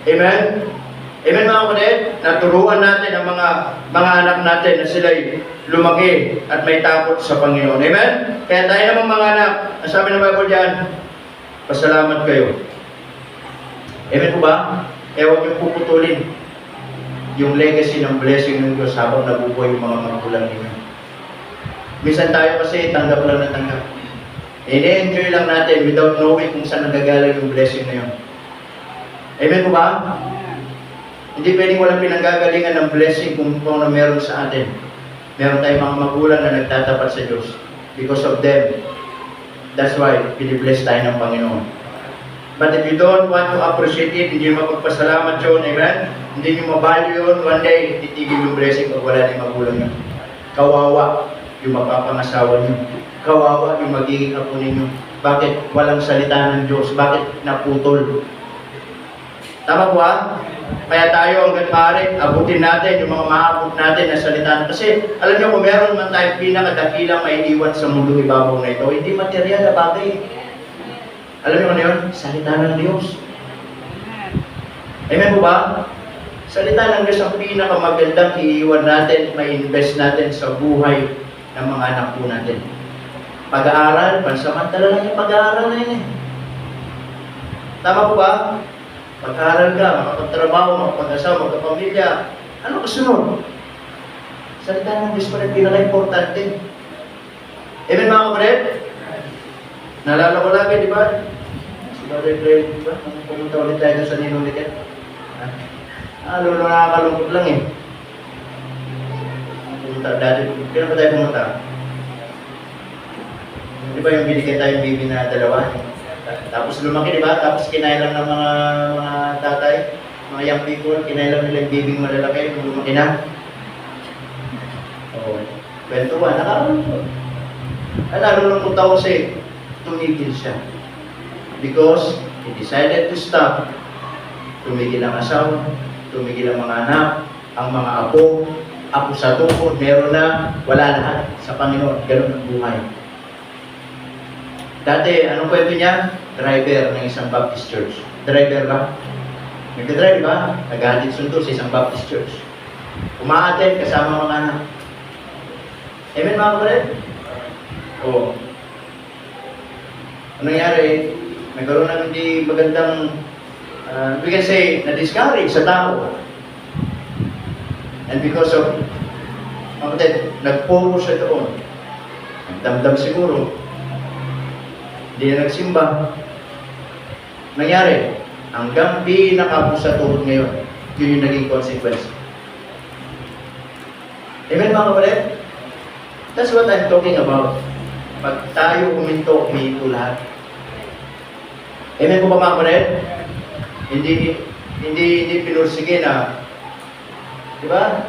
[SPEAKER 1] Amen? Amen mga kapatid? Naturuan natin ang mga anak natin na sila'y lumaki at may takot sa Panginoon. Amen? Kaya tayo namang mga anak, ang sabi ng Bible diyan, pasalamat kayo. Amen po ba? Kaya huwag niyong puputulin yung legacy ng blessing ng Diyos habang nabubuhay yung mga magulang ninyo. Minsan tayo kasi tanggap lang na tanggap. I-enjoy lang natin without knowing kung saan nagagaling yung blessing na yun. Amen po ba? Hindi pwedeng walang pinanggagalingan ng blessing kung ano meron sa atin. Meron tayong mga magulang na nagtatapat sa Diyos. Because of them. That's why, pinibless tayo ng Panginoon. But if you don't want to appreciate it, hindi nyo mapagpasalamat yun, amen? Hindi nyo mabalyo yun, one day, titigil yung blessing pag wala na yung magulang nyo. Kawawa yung mapapangasawa nyo. Kawawa yung magiging apo ninyo. Bakit walang salita ng Diyos? Bakit naputol? Tama po ha? Kaya tayo hanggang maaari, abutin natin yung mga maabot natin na salita. Kasi alam niyo kung meron man tayong pinakadakilang maiiwan sa mundo ibabaw na ito, hindi material na bagay. Alam niyo ano yun? Salita ng Diyos. Amen po ba? Salita ng Diyos ang pinakamagandang iiwan natin, ma-invest natin sa buhay ng mga anak po natin. Pag-aaral, pansamantala lang yung pag-aaral na yun eh. Tama po ba? Pag-aaral ka, makapagtrabaho, makapag-asawa, magkapamilya, ano kasunod? Salita ng Diyos pa rin pinaka-importante. Amen mga kapatid? Naalala ko lagi, di ba? Si Brother Fred, di ba? Pumunta ulit tayo sa Ninong Liket. Lalo nakakalungkot lang eh. Pumunta dati, kailan ba tayo pumunta? Di ba yung binigyan tayong baby na dalawa? Tapos lumaki, di ba? Tapos kinailang ng mga tatay, mga young people, kinailang nila yung baby malalaki, kung lumaki na. Oo. Kwentuhan, nakakalungkot. Nalulungkot ako kasi tumigil siya. Because he decided to stop. Tumigil ang asawa, tumigil ang mga anak, ang mga apo sa tukod, meron na, wala lahat sa Panginoon. Ganun ang buhay. Dati, anong kwento niya? Driver ng isang Baptist church. Driver ba? Nagdadrive ba? Nag-ahatid sundo sa isang Baptist church. Umaattend kasama mga anak. Amen mga kapatid? Oo. Ano nangyari? Nagkaroon ng hindi magandang, we can say, na-discourage sa tao. And because of, mga kapatid, nag-focus siya doon. Nagdamdam siguro. Hindi na nagsimba. Nangyari, hanggang pinakapos sa tuhod ngayon, yun yung naging consequence. Amen mga kapatid? That's what I'm talking about. Pag tayo huminto, huminto lahat. Amen po ba mga kapatid? Hindi pinursige na, di ba?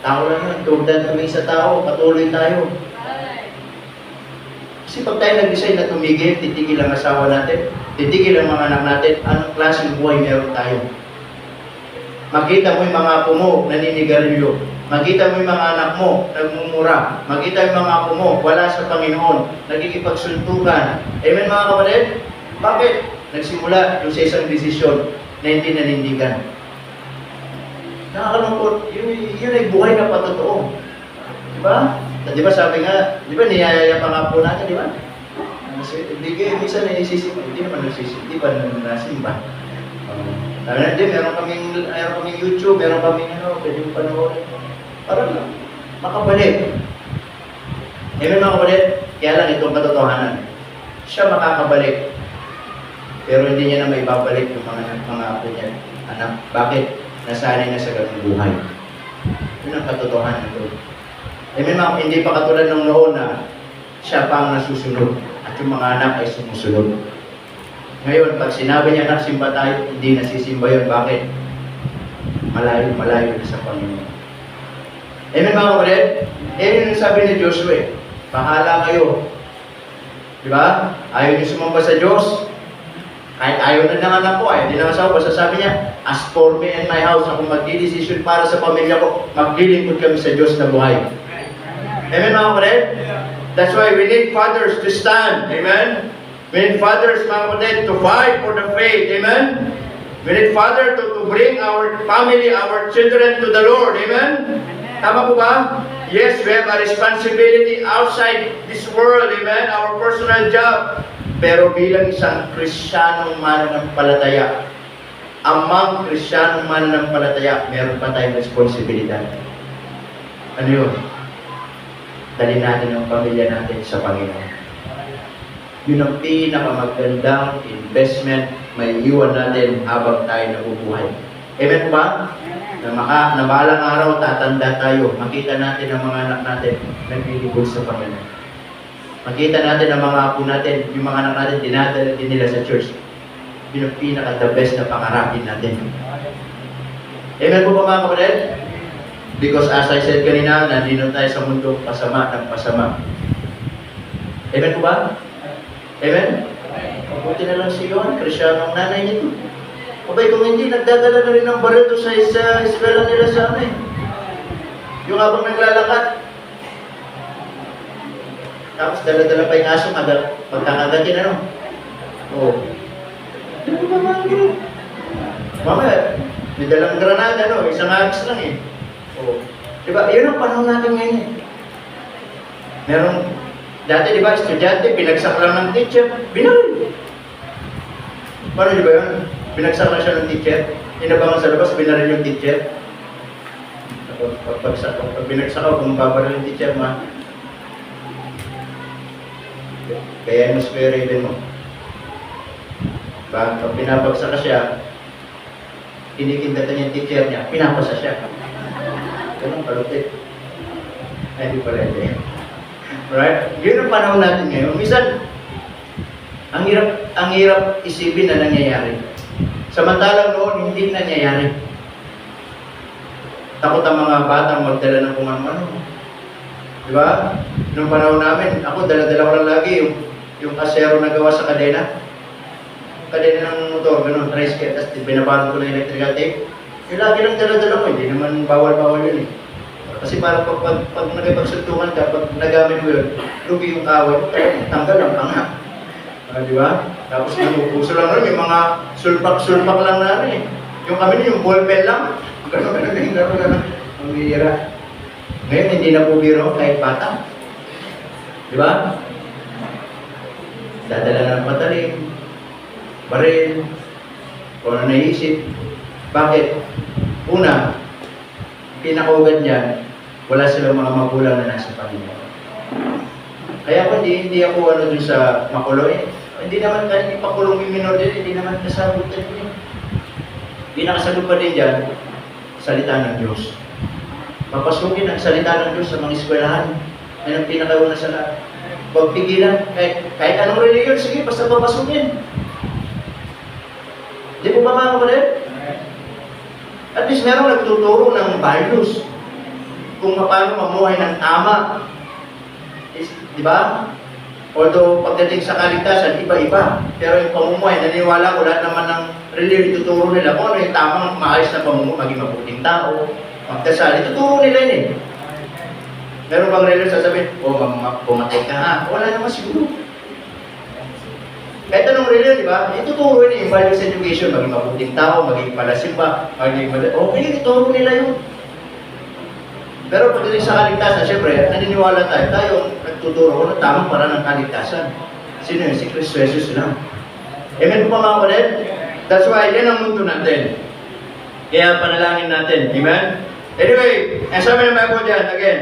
[SPEAKER 1] Tao lang yun, tugdan kami sa tao, patuloy tayo. Kasi pag tayo nag-decide na tumigil, titigil ang asawa natin, titigil ang mga anak natin, anong klaseng buhay meron tayo? Makita mo yung mga apo mo, naninigarilyo. Makita mo yung mga anak mo, nagmumura. Makita mo yung mga apo mo, wala sa Panginoon, nagkikipagsuntukan. Amen mga kapatid? Bakit? Nagsimula yung sa isang desisyon na hindi nanindigan. Nakakalungkot, yun ay buhay na patotoo. Diba? Di ba sabi nga, di ba niyayaya pa nga po natin, di ba? Minsan naisisip, hindi naman naisisip, di ba nasimba? Sabi na, di, meron kaming YouTube, meron kaming pwede yung panoorin. Para lang, makabalik. Amen mga kapatid, kaya lang itong katotohanan. Siya makakabalik. Pero hindi niya na may babalik yung mga apo niya. Anak, bakit? Nasanay na sa ganung buhay. Yun ang katotohanan ito. Amen mga, hindi pa katulad ng noon na siya pa ang nasusunod at yung mga anak ay sumusunod. Ngayon, pag sinabi niya nagsimba tayo, hindi nasisimba yun. Bakit? Malayo na sa Panginoon. Amen mga kapatid? Amen yung sabi ni Joshua. Bahala kayo. Di ba? Ayaw niyo sumamba sa Diyos. Kahit ayaw na ng anak ko, ayaw din ng asawa. Basta sabi niya, as for me and my house, ako magdidesisyon para sa pamilya ko, maglilingkod kami sa Diyos na buhay. Amen mga kapatid? That's why we need fathers to stand. Amen? We need fathers, mga kapatid, to fight for the faith. Amen? We need father to bring our family, our children to the Lord. Amen? Tama po ba? Yes, we have a responsibility outside this world. Amen? Our personal job. Pero bilang isang Kristiyanong mananampalataya, amang Kristiyanong mananampalataya, meron pa tayong responsibilidad. Ano yun? Dali natin ang pamilya natin sa Panginoon. Yun ang pinakamagandang investment may iwan natin habang tayo nabubuhay. Amen po ba? Na balang araw, tatanda tayo. Makita natin ang mga anak natin naglilingkod sa Panginoon. Makita natin ang mga apo natin, yung mga anak natin, dinadala din nila sa church. Yun ang pinaka-the best na pangarapin natin. Amen po ba mga kapatid? Because as I said kanina, nandito tayo sa mundo, pasama ng pasama. Amen po ba? Amen? Mabuti na lang si Yohan, Kristiyanong nanay niya ito. Abay, kung hindi, nagdadala na rin ng baril doon sa eskwela nila sa amin. Yung habang naglalakad. Tapos dala-dala pa yung aso, magkakagatin, ano? Oo. Di ba mga gano'n? Mamaya, may dalang granada, no? Isang agis lang eh. Oo. Diba, yun ang panahon natin ngayon eh. Merong, dati diba, estudyante, binagsak lang ng teacher, binaril. Paano diba yun? Binagsak lang siya ng teacher, inabangan sa labas, binaril yung teacher. Pag binagsak ako, kung babaril yung teacher, kaya mas very din mo. Pag pinabagsak ka siya, kinikindatan niya yung teacher niya, pinapasa siya. Ganun kalupit. Ay, di pala hindi. Right? Yun ang panahon natin ngayon. Minsan, ang hirap isipin na nangyayari. Samantalang noon, hindi nangyayari. Takot ang mga batang magdala ng kung ano. Di ba? Noong panahon namin, ako dala-dala ko lang lagi yung kasero na gawa sa kadena. Kadena ng motor, ganun, tricycle, tapos binabalot ko na electrical tape. Yung lagi lang dala-dala ko, hindi naman bawal-bawal yun eh. Kasi parang pag nagipagsuntungan ka, pag nagamit mo yun, lugi yung kaway, tanggal ang panga. Di ba? Tapos namupuso lang rin, yung mga sulpak-sulpak lang na rin eh. Yung kami yung ballpen lang, gano'n. Mamihira. Ngayon, hindi na po biro kahit bata. Di ba? Dadala ng patalim, baril, kung ano naisip. Bakit? Una, pinakaugad niya, wala silang mga magulang na nasa Panginoon. Kaya ako, hindi ako dun sa makulo eh. Hindi naman kahit ipakulong yung minor din, hindi naman nasagot din yun. Hindi nakasagot pa din dyan, salita ng Diyos. Papasukin ang salita ng Diyos sa mga eskwelahan. Yan ang pinakauna sa lahat. Huwag pigilan. Kahit anong religion, sige, basta papasukin. Di po ba mga kapatid? At least meron nagtuturo ng values. Kung paano mamuhay ng tama. Di ba? Although pagdating sa kaligtasan, iba-iba. Pero yung pamumuhay, naniniwala ko lahat naman ng religion ituturo nila kung ano yung tamang maayos na pamumuhay, maging mabuting tao, magdasal. Ituturo nila yun eh. Meron bang religion sasabihin, pumatay ka ha? Wala naman siguro. Kahit anong religion, di ba? Ituturo yun eh, yung values education, maging mabuting tao, maging palasimba, maging okay, ituturo nila yun. Pero pagdating sa kaligtasan, siyempre, naniniwala tayo nagtuturo ko ng tamang paraan ng kaligtasan. Sino yun? Si Kristo Jesus lang. Amen po mga kapatid? That's why, yan ang mundo natin. Kaya panalangin natin. Amen? Anyway, ang sabi ng Bible dyan, again,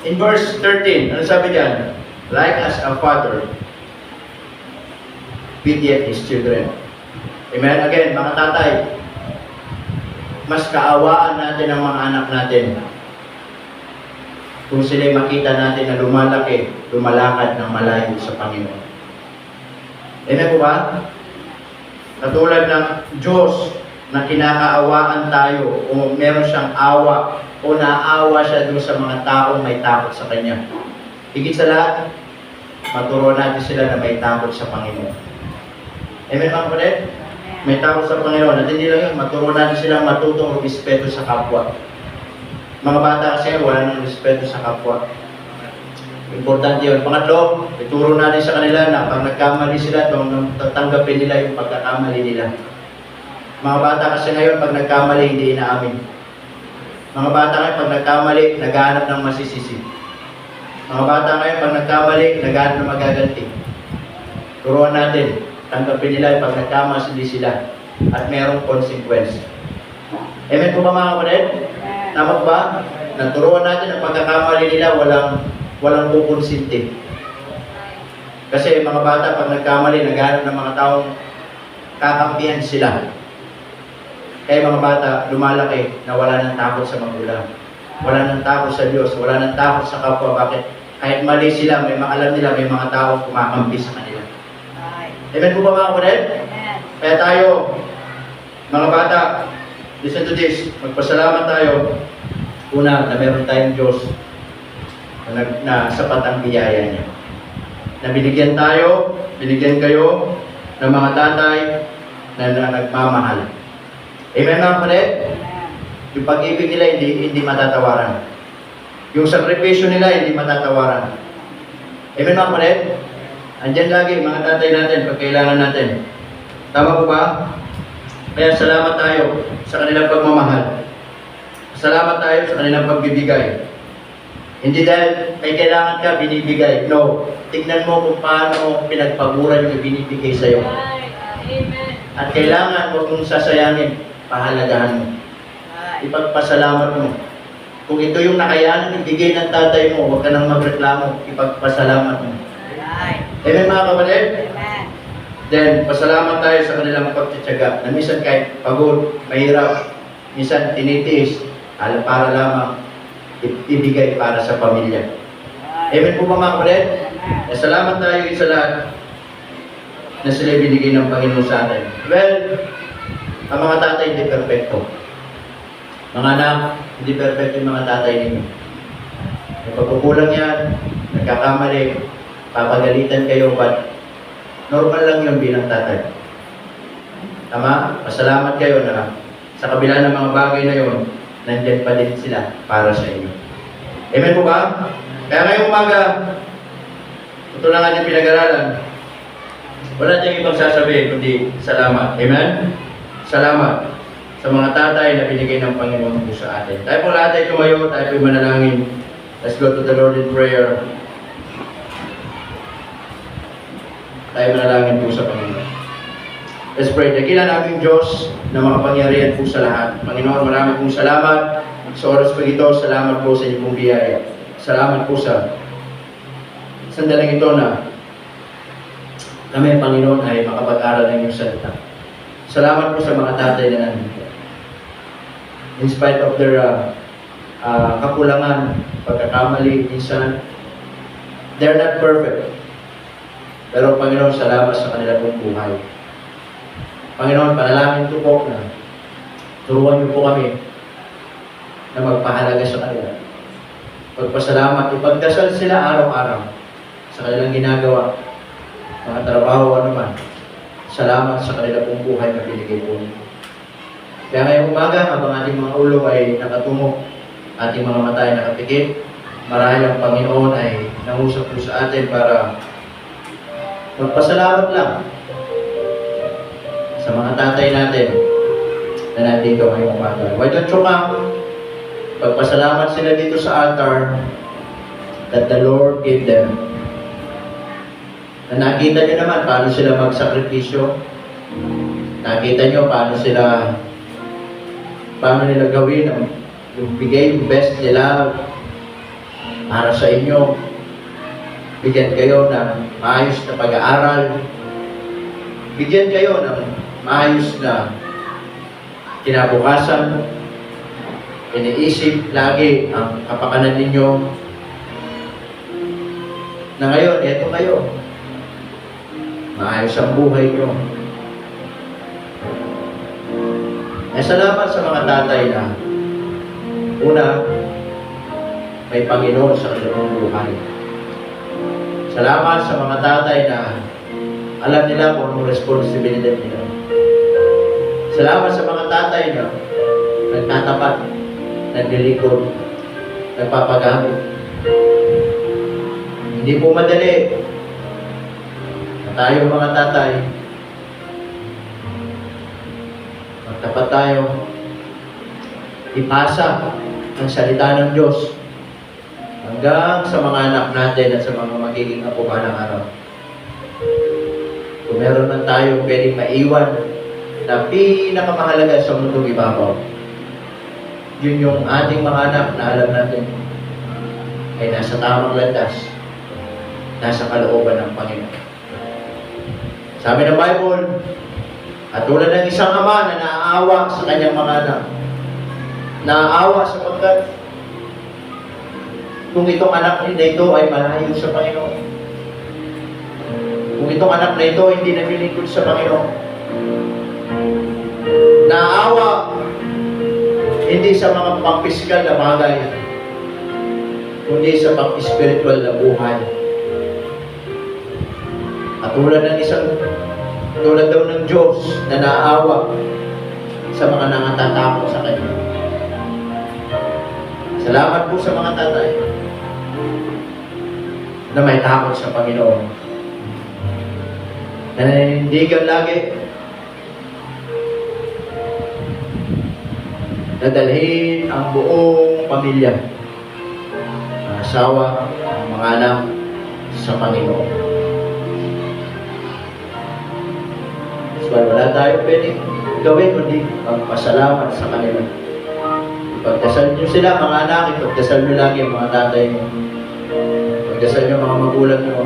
[SPEAKER 1] in verse 13, ano sabi dyan? Like as a father pitieth his children. Amen? Again, mga tatay, mas kaawaan natin ang mga anak natin kung sila'y makita natin na lumalaki, lumalakad ng malayo sa Panginoon. Amen po ba? Katulad ng Diyos na kinakaawaan tayo o meron siyang awa o naawa siya doon sa mga taong may takot sa Kanya. Higit sa lahat, maturuan natin sila na may takot sa Panginoon. Amen mga kapatid? May takot sa Panginoon. At hindi lang yun, maturuan natin silang matutong respeto sa kapwa. Mga bata kasi wala nang respeto sa kapwa. Importante yun. Pangatlo, ituro natin sa kanila na pag nagkamali sila, tatanggapin nila yung pagkakamali nila. Mga bata kasi ngayon, pag nagkamali, hindi inaamin. Mga bata ngayon, pag nagkamali, naghahanap ng masisisi. Mga bata ngayon, pag nagkamali, naghahanap ng magaganti. Turuan natin. Tanggapin nila pag nagkamali sila at mayroong consequence. Amen po ba mga kapatid? Tama po ba? Naturuan natin ang pagkakamali nila walang kukonsinti. Kasi mga bata pag nagkamali, naghahanap ng mga taong kakampihan sila. Kaya mga bata, lumalaki na wala ng takot sa magulang. Wala ng takot sa Diyos, wala ng takot sa kapwa. Bakit? Kahit mali sila, alam nila may mga taong kumakampi sa kanila. Amen po ba mga kapatid? Kaya tayo, mga bata, listen to this, magpasalamat tayo. Una, na meron tayong Diyos na sapat ang biyaya niya. Na binigyan tayo, binigyan kayo ng mga tatay na nagmamahal. Amen mga kapatid? Yung pag-ibig nila hindi matatawaran. Yung sakripisyo nila hindi matatawaran. Amen mga kapatid? Andyan lagi mga tatay natin pag kailangan natin. Tama po ba? Kaya salamat tayo sa kanilang pagmamahal. Salamat tayo sa kanilang pagbibigay. Hindi dahil may kailangan ka, binibigay. No. Tignan mo kung paano pinagpaguran yung binibigay sa'yo. At kailangan mo kung sasayangin, pahalagahan mo. Ipagpasalamat mo. Kung ito yung nakayanan, ibigay ng tatay mo, huwag ka nang magreklamo, ipagpasalamat mo. Amen mga kapatid?
[SPEAKER 2] Amen.
[SPEAKER 1] Then, pasalamat tayo sa kanilang pagtitiyaga na minsan kahit pagod, mahirap, minsan tinitiis, para lamang ibigay para sa pamilya. Amen po ba mga kapatid? Salamat tayo sa lahat na sila binigay ng Panginoon sa atin. Well, ang mga tatay hindi perfecto. Mga anak, hindi perfecto yung mga tatay ninyo. May pagkukulang yan, nagkakamali, papagalitan kayo, but normal lang yun bilang tatay. Tama? Pasalamat kayo na sa kabila ng mga bagay na yun, nandyan pa din sila para sa inyo. Amen po ba? Kaya ngayong umaga, ito lang ating pinag-aralan. Wala tayong ibang sasabihin, kundi salamat. Amen? Salamat. sa mga tatay na binigay ng Panginoon po sa atin. Tayo po lahat ay tumayo, tayo po manalangin. Let's go to the Lord in prayer. Tayo manalangin po sa Panginoon. Let's pray. Dakilan naming Diyos na makapangyarihan po sa lahat. Panginoon, marami pong salamat sa oras po ito. Salamat po sa inyong biyaya. Salamat po sa sandaling ito na kami, Panginoon, ay makapag-aral ng iyong salita. Salamat po sa mga tatay na nandito. In spite of their kakulangan, pagkakamali, minsan, they're not perfect. Pero, Panginoon, salamat sa kanila pong buhay. Panginoon, panalangin ko po na turuan niyo po kami na magpahalaga sa kanila. Pagpasalamat, ipagdasal sila araw-araw sa kanilang ginagawa, mga trabaho, ano man. Salamat sa kanila pong buhay na binigay po niyo. Kaya ngayong umaga, habang ating mga ulo ay nakatungo, ating mga mata ay nakapikit, marahil ang Panginoon ay nangusap po sa atin para magpasalamat lang sa mga tatay natin na nandito ngayong umaga. Why don't you come? Pagpasalamat sila dito sa altar that the Lord gave them. Na nakita nyo naman paano sila magsakripisyo. Nakita nyo paano nila gawin yung bigay yung best nila para sa inyo. Bigyan kayo ng maayos na pag-aaral. Bigyan kayo ng maayos na kinabukasan. Iniisip lagi ang kapakanan ninyo na ngayon, eto kayo. Maayos ang buhay nyo. Salamat sa mga tatay na una, may Panginoon sa kanilang buhay. Salamat sa mga tatay na alam nila kung anong responsibilidad nila. Salamat sa mga tatay na nagtatapat, naglilikod, nagpapagamit. Hindi po madali na tayo mga tatay, magtapat tayo, ipasa ang salita ng Diyos hanggang sa mga anak natin at sa mga magiging apo balang araw. Kung meron man tayo pwedeng maiwan na pinakamahalaga sa mundong ibabaw, yun yung ating mga anak na alam natin ay nasa tamang landas, nasa kalooban ng Panginoon. Sabi ng Bible, at tulad ng isang ama na naaawa sa kanyang mga anak, naaawa sapagkat kung itong anak na ito ay malayo sa Panginoon, kung itong anak na ito hindi naglilingkod sa Panginoon, naaawa hindi sa mga pang-pisikal na bagay, kundi sa pang-spiritual na buhay. At tulad daw ng Diyos na naaawa sa mga nangatatakot sa Kanya. Salamat po sa mga tatay na may takot sa Panginoon. Na nanindigan lagi na dalhin ang buong pamilya, ang asawa, ang mga anak sa Panginoon. So, wala tayo pwedeng gawin kundi magpasalamat sa kanila. Ipagdasal nyo sila, mga anak, ipagdasal nyo lagi ang mga tatay nyo. Ipagdasal nyo mga magulang nyo.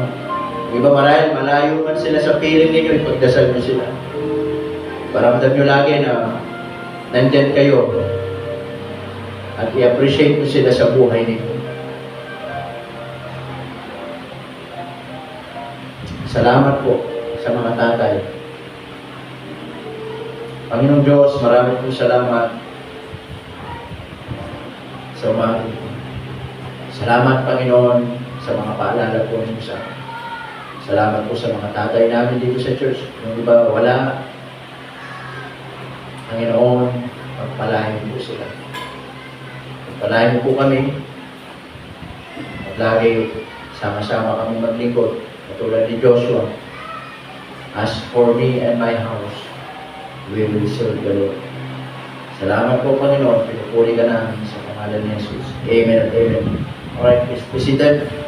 [SPEAKER 1] Iba marahil, malayo man sila sa piling ninyo, ipagdasal nyo sila. Paramdam nyo lagi na nandyan kayo at i-appreciate nyo sila sa buhay ninyo. Salamat po sa mga tatay. Panginoong Diyos, marami pong salamat sa umaga. Salamat, Panginoon, sa mga paalala po ninyo sa akin. Salamat po sa mga tatay namin dito sa church. Yung iba, wala. Panginoon, pagpalain po sila. Pagpalain po kami. At lagi, sama-sama kami maglingkod. Katulad ni Joshua. As for me and my house, we will serve the Lord. Salamat po, Panginoon. Pinupuri ka namin sa pangalan ni Jesus. Amen at amen. Alright, Mr. President.